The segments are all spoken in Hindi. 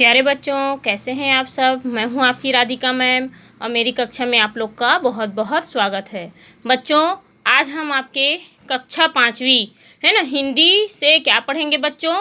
प्यारे बच्चों, कैसे हैं आप सब। मैं हूं आपकी राधिका मैम और मेरी कक्षा में आप लोग का बहुत बहुत स्वागत है। बच्चों, आज हम आपके कक्षा 5वीं है ना हिंदी से क्या पढ़ेंगे बच्चों।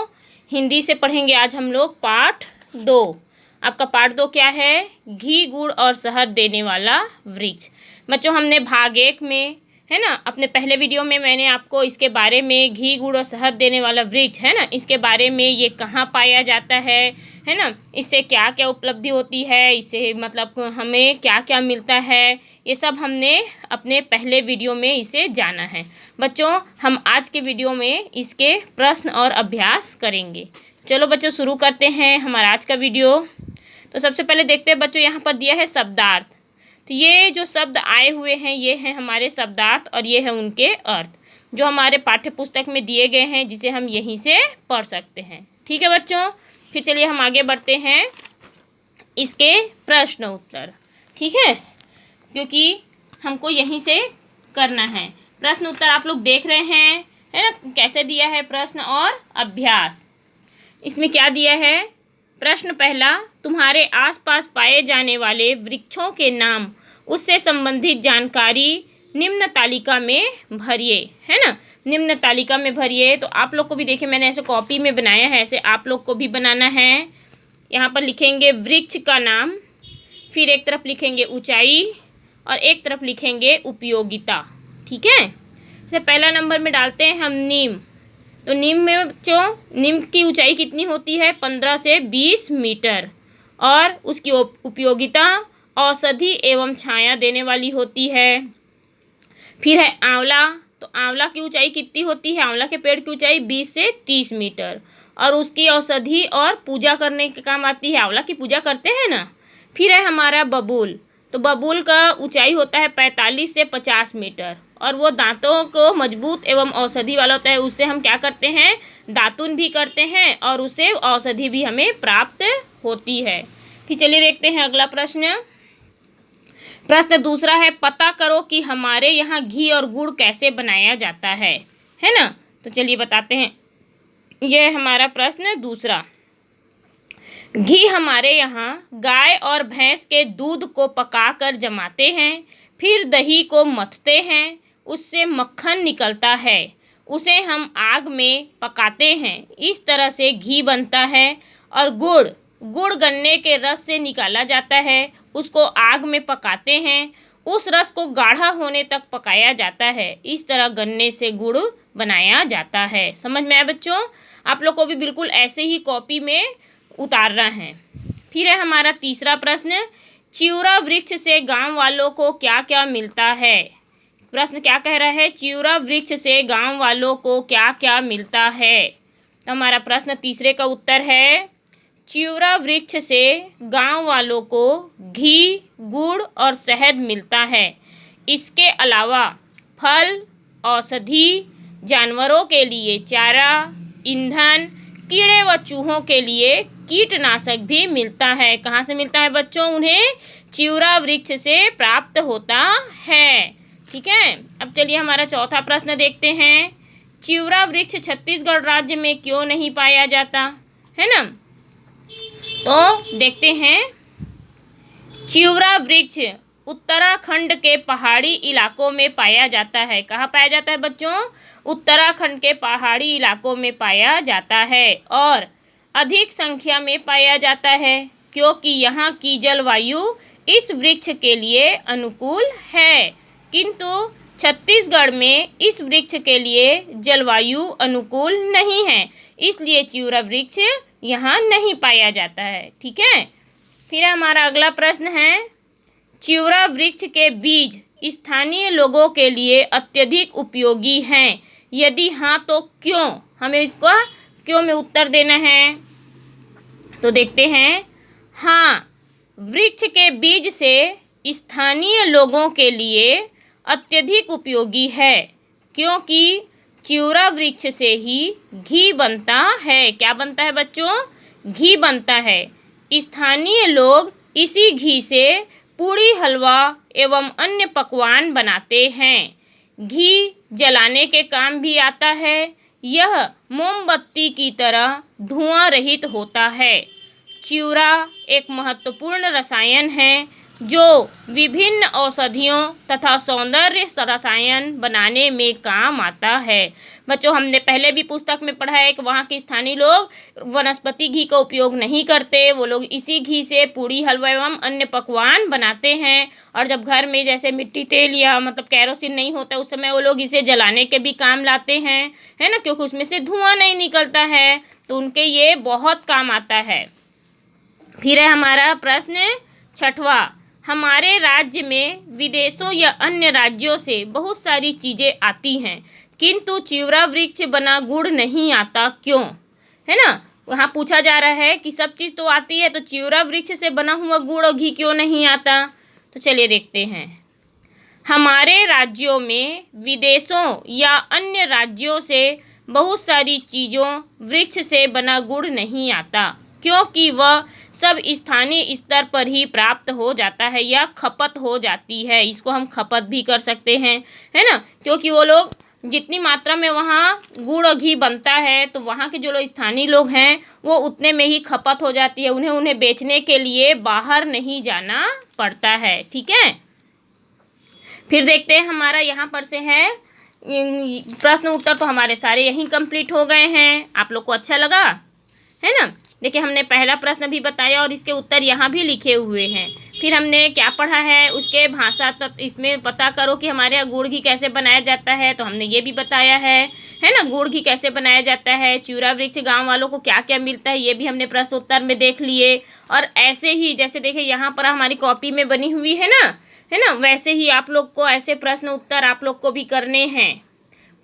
हिंदी से पढ़ेंगे आज हम लोग पाठ 2। आपका पाठ 2 क्या है? घी गुड़ और शहद देने वाला वृक्ष। बच्चों, हमने भाग 1 में है ना अपने पहले वीडियो में मैंने आपको इसके बारे में घी गुड़ और शहद देने वाला वृक्ष है ना इसके बारे में, ये कहाँ पाया जाता है ना, इससे क्या क्या उपलब्धि होती है, इससे मतलब हमें क्या क्या मिलता है, ये सब हमने अपने पहले वीडियो में इसे जाना है। बच्चों, हम आज के वीडियो में इसके प्रश्न और अभ्यास करेंगे। चलो बच्चों, शुरू करते हैं हमारा आज का वीडियो। तो सबसे पहले देखते हैं बच्चों, यहाँ पर दिया है शब्दार्थ। तो ये जो शब्द आए हुए हैं ये हैं हमारे शब्दार्थ और ये है उनके अर्थ जो हमारे पाठ्य पुस्तक में दिए गए हैं, जिसे हम यहीं से पढ़ सकते हैं। ठीक है बच्चों, फिर चलिए हम आगे बढ़ते हैं इसके प्रश्न उत्तर। ठीक है, क्योंकि हमको यहीं से करना है। प्रश्न उत्तर आप लोग देख रहे हैं है ना, कैसे दिया है प्रश्न और अभ्यास। इसमें क्या दिया है? प्रश्न पहला, तुम्हारे आसपास पाए जाने वाले वृक्षों के नाम, उससे संबंधित जानकारी निम्न तालिका में भरिए। है ना, निम्न तालिका में भरिए। तो आप लोग को भी देखिए, मैंने ऐसे कॉपी में बनाया है, ऐसे आप लोग को भी बनाना है। यहाँ पर लिखेंगे वृक्ष का नाम, फिर एक तरफ लिखेंगे ऊंचाई और एक तरफ लिखेंगे उपयोगिता। ठीक है, जैसे पहला नंबर में डालते हैं हम नीम। तो नीम में बच्चों, नीम की ऊंचाई कितनी होती है? 15 से 20 मीटर। और उसकी उपयोगिता औषधि एवं छाया देने वाली होती है। फिर है आंवला। तो आंवला की ऊंचाई कितनी होती है? आंवला के पेड़ की ऊंचाई 20 से 30 मीटर और उसकी औषधि और पूजा करने के काम आती है। आंवला की पूजा करते हैं ना। फिर है हमारा बबूल। तो बबूल का ऊंचाई होता है 45 से 50 मीटर और वो दांतों को मजबूत एवं औषधि वाला होता है। उससे हम क्या करते हैं? दातुन भी करते हैं और उससे औषधि भी हमें प्राप्त होती है। फिर चलिए देखते हैं अगला प्रश्न। प्रश्न दूसरा है, पता करो कि हमारे यहाँ घी और गुड़ कैसे बनाया जाता है ना। तो चलिए बताते हैं, यह हमारा प्रश्न दूसरा। घी हमारे यहाँ गाय और भैंस के दूध को पकाकर जमाते हैं, फिर दही को मथते हैं, उससे मक्खन निकलता है, उसे हम आग में पकाते हैं, इस तरह से घी बनता है। और गुड़ गन्ने के रस से निकाला जाता है, उसको आग में पकाते हैं, उस रस को गाढ़ा होने तक पकाया जाता है, इस तरह गन्ने से गुड़ बनाया जाता है। समझ में आया बच्चों? आप लोग को भी बिल्कुल ऐसे ही कॉपी में उतारना है। फिर है हमारा तीसरा प्रश्न, चिउरा वृक्ष से गांव वालों को क्या क्या मिलता है। प्रश्न क्या कह रहा है? चिउरा वृक्ष से गांव वालों को क्या क्या मिलता है। तो हमारा प्रश्न तीसरे का उत्तर है, चिउरा वृक्ष से गांव वालों को घी गुड़ और शहद मिलता है। इसके अलावा फल, औषधि, जानवरों के लिए चारा, ईंधन, कीड़े व चूहों के लिए कीटनाशक भी मिलता है। कहाँ से मिलता है बच्चों? उन्हें चिउरा वृक्ष से प्राप्त होता है। ठीक है, अब चलिए हमारा चौथा प्रश्न देखते हैं। चिउरा वृक्ष छत्तीसगढ़ राज्य में क्यों नहीं पाया जाता है ना। तो देखते हैं, चिउरा वृक्ष उत्तराखंड के पहाड़ी इलाकों में पाया जाता है। कहाँ पाया जाता है बच्चों? उत्तराखंड के पहाड़ी इलाकों में पाया जाता है और अधिक संख्या में पाया जाता है, क्योंकि यहाँ की जलवायु इस वृक्ष के लिए अनुकूल है। किंतु छत्तीसगढ़ में इस वृक्ष के लिए जलवायु अनुकूल नहीं है, इसलिए चिउरा वृक्ष यहाँ नहीं पाया जाता है। ठीक है, फिर हमारा अगला प्रश्न है, चिउरा वृक्ष के बीज स्थानीय लोगों के लिए अत्यधिक उपयोगी हैं, यदि हाँ तो क्यों। हमें इसका क्यों में उत्तर देना है। तो देखते हैं, हाँ, वृक्ष के बीज से स्थानीय लोगों के लिए अत्यधिक उपयोगी है, क्योंकि चिउरा वृक्ष से ही घी बनता है। क्या बनता है बच्चों? घी बनता है। स्थानीय लोग इसी घी से पूड़ी, हलवा एवं अन्य पकवान बनाते हैं। घी जलाने के काम भी आता है। यह मोमबत्ती की तरह धुआं रहित होता है। च्यूरा एक महत्वपूर्ण रसायन है जो विभिन्न औषधियों तथा सौंदर्य रसायन बनाने में काम आता है। बच्चों, हमने पहले भी पुस्तक में पढ़ा है कि वहाँ के स्थानीय लोग वनस्पति घी का उपयोग नहीं करते। वो लोग इसी घी से पूड़ी, हलवा एवं अन्य पकवान बनाते हैं। और जब घर में जैसे मिट्टी तेल या मतलब केरोसिन नहीं होता उस समय वो लोग इसे जलाने के भी काम लाते हैं, है ना, क्योंकि उसमें से धुआं नहीं निकलता है, तो उनके ये बहुत काम आता है। फिर है हमारा प्रश्न 6वां, हमारे राज्य में विदेशों या अन्य राज्यों से बहुत सारी चीज़ें आती हैं किंतु चिवड़ा वृक्ष बना गुड़ नहीं आता, क्यों? है ना, वहाँ पूछा जा रहा है कि सब चीज़ तो आती है तो चिवड़ा वृक्ष से बना हुआ गुड़ और घी क्यों नहीं आता। तो चलिए देखते हैं। हमारे राज्यों में विदेशों या अन्य राज्यों से बहुत सारी चीज़ों वृक्ष से बना गुड़ नहीं आता क्योंकि वह सब स्थानीय स्तर पर ही प्राप्त हो जाता है या खपत हो जाती है। इसको हम खपत भी कर सकते हैं, है ना, क्योंकि वो लोग जितनी मात्रा में वहाँ गुड़ और घी बनता है तो वहाँ के जो लोग स्थानीय लोग हैं वो उतने में ही खपत हो जाती है, उन्हें बेचने के लिए बाहर नहीं जाना पड़ता है। ठीक है, फिर देखते हैं हमारा यहाँ पर से है प्रश्न उत्तर। तो हमारे सारे यहीं कंप्लीट हो गए हैं। आप लोग को अच्छा लगा, है ना। देखिए, हमने पहला प्रश्न भी बताया और इसके उत्तर यहाँ भी लिखे हुए हैं। फिर हमने क्या पढ़ा है, उसके भाषा तत्व इसमें पता करो कि हमारे यहाँ गुड़ घी कैसे बनाया जाता है, तो हमने ये भी बताया है ना, गुड़ घी कैसे बनाया जाता है। चिवड़ा वृक्ष गांव वालों को क्या क्या मिलता है ये भी हमने प्रश्न उत्तर में देख लिए। और ऐसे ही जैसे देखिए यहाँ पर हमारी कॉपी में बनी हुई है ना, वैसे ही आप लोग को ऐसे प्रश्न उत्तर आप लोग को भी करने हैं,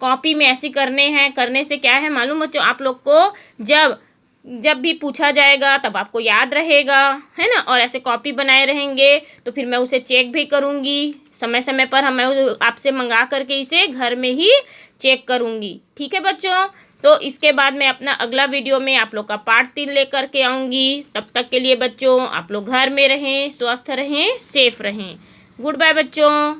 कॉपी में ऐसे करने हैं। करने से क्या है मालूम बच्चों, आप लोग को जब भी पूछा जाएगा तब आपको याद रहेगा, है ना। और ऐसे कॉपी बनाए रहेंगे तो फिर मैं उसे चेक भी करूँगी समय समय पर। मैं आपसे मंगा करके इसे घर में ही चेक करूँगी। ठीक है बच्चों, तो इसके बाद मैं अपना अगला वीडियो में आप लोग का पार्ट 3 लेकर के आऊँगी। तब तक के लिए बच्चों आप लोग घर में रहें, स्वस्थ रहें, सेफ रहें। गुड बाय बच्चों।